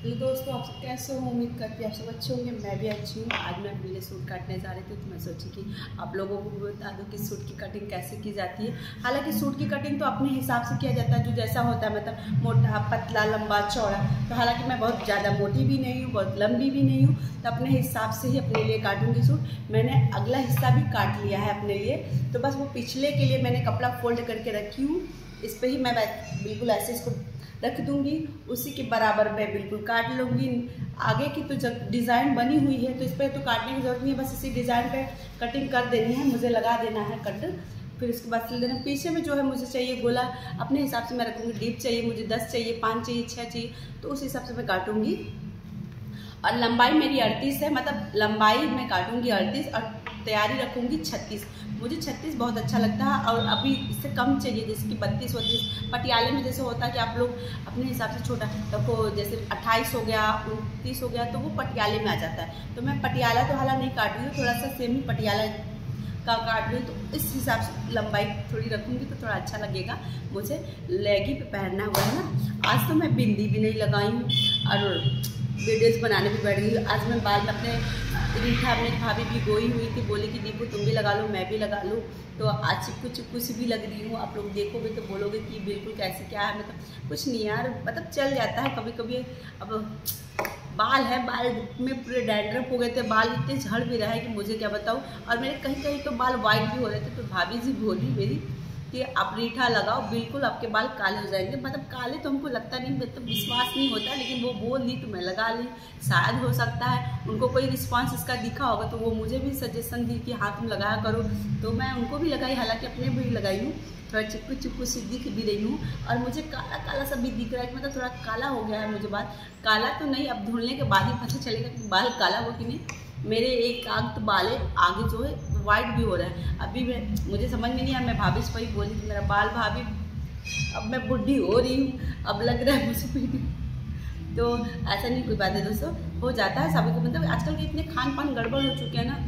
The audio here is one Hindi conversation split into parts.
हेलो दोस्तों, आप सब कैसे हो? उम्मीद करती हूँ आप सब अच्छे होंगे। मैं भी अच्छी हूँ। आज मैं अपने लिए सूट काटने जा रही थी तो मैं सोची कि आप लोगों को भी बता दूँ कि सूट की कटिंग कैसे की जाती है। हालांकि सूट की कटिंग तो अपने हिसाब से किया जाता है, जो जैसा होता है, मतलब मोटा, पतला, लंबा, चौड़ा। तो हालांकि मैं बहुत ज़्यादा मोटी भी नहीं हूँ, बहुत लंबी भी नहीं हूँ, तो अपने हिसाब से ही अपने लिए काटूँगी सूट। मैंने अगला हिस्सा भी काट लिया है अपने लिए, तो बस वो पिछले के लिए मैंने कपड़ा फोल्ड करके रखी हूँ। इस पर ही मैं बिल्कुल ऐसे इसको रख दूंगी, उसी के बराबर मैं बिल्कुल काट लूँगी। आगे की तो जब डिज़ाइन बनी हुई है तो इस पर तो काटने की ज़रूरत नहीं है, बस इसी डिज़ाइन पे कटिंग कर देनी है, मुझे लगा देना है कट। फिर इसके बाद सिल देना। पीछे में जो है मुझे चाहिए गोला, अपने हिसाब से मैं रखूँगी। डीप चाहिए मुझे 10 चाहिए, 5 चाहिए, 6 चाहिए, तो उस हिसाब से मैं काटूँगी। और लंबाई मेरी 38 है, मतलब लंबाई मैं काटूँगी 38 और तैयारी रखूँगी 36। मुझे 36 बहुत अच्छा लगता है, और अभी इससे कम चाहिए, जैसे कि 32-32। पटियाले में जैसे होता है कि आप लोग अपने हिसाब से छोटा रखो, जैसे 28 हो गया, 29 हो गया, तो वो पटियाले में आ जाता है। तो मैं पटियाला तो हालांकि नहीं काट रही हूँ, थोड़ा सा सेमी पटियाला का काट रही हूँ, तो इस हिसाब से लंबाई थोड़ी रखूँगी तो थोड़ा अच्छा लगेगा। मुझे लेगी पे पहनना हुआ है ना। आज तो मैं बिंदी भी नहीं लगाई हूँ और वीडियोज़ बनाने भी बैठ गई। आज मैं बाल में अपने रीठा अपनी भाभी भी गोई हुई थी, बोली कि दीपू तुम भी लगा लो, मैं भी लगा लूँ। तो आज चिपकू सी भी लग रही हूँ। आप लोग देखोगे तो बोलोगे कि बिल्कुल कैसे क्या है, मतलब कुछ नहीं यार, मतलब चल जाता है कभी कभी। अब बाल है, बाल में पूरे डैंड्रफ हो गए थे, बाल इतने झड़ भी रहे कि मुझे क्या बताऊँ। और मेरे कहीं कहीं तो बाल वाइट भी हो रहे थे, तो भाभी जी बोली मेरी कि आप रीठा लगाओ, बिल्कुल आपके बाल काले हो जाएंगे। मतलब काले तो हमको लगता नहीं, मतलब विश्वास नहीं होता, लेकिन वो बोल दी तो मैं लगा ली। शायद हो सकता है उनको कोई रिस्पांस इसका दिखा होगा, तो वो मुझे भी सजेशन दी कि हाँ तुम लगाया करो, तो मैं उनको भी लगाई। हालांकि अपने भी लगाई हूँ, थोड़ा चिपकू सी दिख भी रही हूँ। और मुझे काला काला सा भी दिख रहा है, मतलब थोड़ा काला हो गया है मुझे बाल। काला तो नहीं, अब धुलने के बाद ही पता चलेगा कि बाल काला हो कि नहीं। मेरे एक आग तो बाल आगे जो है वाइट भी हो रहा है। अभी मुझे समझ में नहीं आया, मैं भाभी से वही बोली कि मेरा बाल भाभी अब मैं बुढ़ी हो रही हूँ, अब लग रहा है मुझे पीटी। तो ऐसा नहीं कोई बात है दोस्तों, हो जाता है सभी को। मतलब आजकल के इतने खान पान गड़बड़ हो चुके हैं ना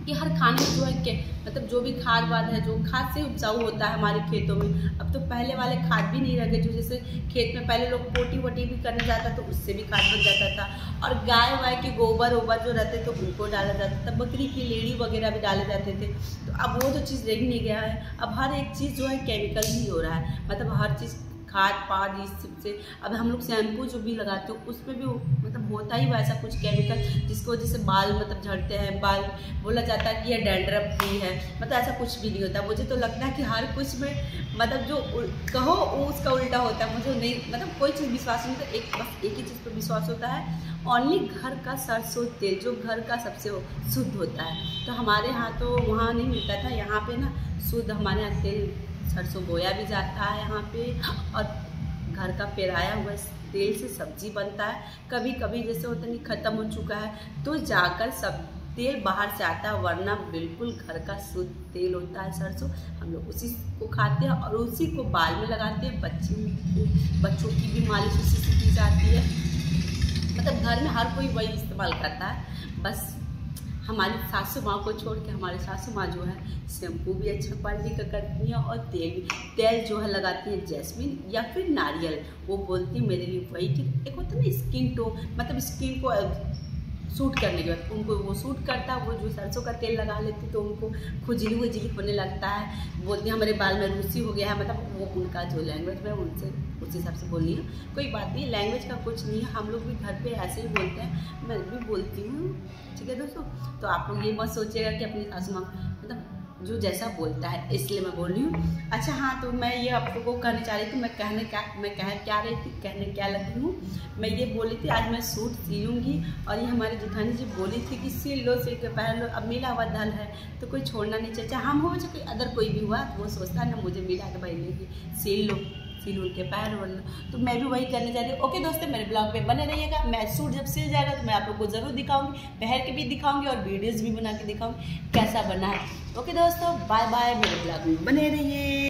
कि हर खाने में जो है के मतलब जो भी खाद वाद है, जो खाद से उपजाऊ होता है हमारे खेतों में। अब तो पहले वाले खाद भी नहीं रह गए, जो जैसे खेत में पहले लोग पोटी वोटी भी करने जाता तो उससे भी खाद बन जाता था। और गाय वाय के गोबर वोबर जो रहते तो उनको डाला जाता था, बकरी की लेड़ी वगैरह भी डाले जाते थे। तो अब वो तो चीज़ रह ही नहीं गया है। अब हर एक चीज़ जो है केमिकल ही हो रहा है, मतलब हर चीज़ खाद पाद इस से। अब हम लोग शैम्पू जो भी लगाते हो उसमें भी मतलब होता ही वैसा कुछ केमिकल, जिसकी वजह से बाल मतलब झड़ते हैं। बाल बोला जाता है कि यह डैंड्रफ फ्री है, मतलब ऐसा कुछ भी नहीं होता। मुझे तो लगता है कि हर कुछ में मतलब जो कहो वो उसका उल्टा होता है। मुझे नहीं, मतलब कोई चीज़ विश्वास नहीं होता। बस एक ही चीज़ पर विश्वास होता है, ओनली घर का सरसों तेल, जो घर का सबसे शुद्ध होता है। तो हमारे यहाँ तो वहाँ नहीं मिलता था, यहाँ पे ना शुद्ध हमारे यहाँ तेल सरसों बोया भी जाता है यहाँ पे, और घर का पेराया हुआ तेल से सब्जी बनता है। कभी कभी जैसे होता नहीं ख़त्म हो चुका है तो जाकर सब तेल बाहर से आता है, वरना बिल्कुल घर का शुद्ध तेल होता है सरसों। हम लोग उसी को खाते हैं और उसी को बाल में लगाते हैं। बच्चों की भी मालिश उसी से की जाती है। मतलब घर में हर कोई वही इस्तेमाल करता है। बस हमारी सासू माँ को छोड़ के हमारी सासू माँ जो है शैम्पू भी अच्छा क्वालिटी का करती हैं, और तेल जो है लगाती हैं जैस्मिन या फिर नारियल। वो बोलती है मेरे लिए वही ठीक। एक होता है ना स्किन टोन, मतलब स्किन को सूट करने के बाद उनको वो सूट करता है। वो जो सरसों का तेल लगा लेती तो उनको खुजली वजली होने लगता है, बोलती है हमारे बाल में रूसी हो गया है। मतलब वो उनका जो लैंग्वेज में उनसे उस हिसाब से बोलनी है। कोई बात नहीं, लैंग्वेज का कुछ नहीं है, हम लोग भी घर पे ऐसे ही बोलते हैं, मैं भी बोलती हूँ। ठीक है दोस्तों, तो आप लोग ये मत सोचिएगा कि अपनी सासू माँ मतलब जो जैसा बोलता है इसलिए मैं बोल रही हूँ। अच्छा हाँ, तो मैं ये आप लोगों को कहना चाह रही थी, मैं कह क्या रही थी, कहने क्या लगी हूँ। मैं ये बोली थी आज मैं सूट सिलूँगी, और ये हमारी जेठानी जी बोली थी कि सिल लो, सिल के पहन लो। अब मिला हुआ धन है तो कोई छोड़ना नहीं चाहिए। हम हो चाहे कोई अदर कोई भी हुआ तो वो सोचता है ना मुझे मिला के भाई लेगी, सिल लो, सिल उल के पैर वल। तो मैं भी वही करने जा रही हूँ। ओके दोस्तों, मेरे ब्लॉग पे बने रहिएगा। मैं सूट जब सिल जाएगा तो मैं आप लोग को ज़रूर दिखाऊंगी, पहन के भी दिखाऊंगी और वीडियोज़ भी बना के दिखाऊंगी कैसा बना है। ओके दोस्तों, बाय बाय, मेरे ब्लॉग में बने रहिए।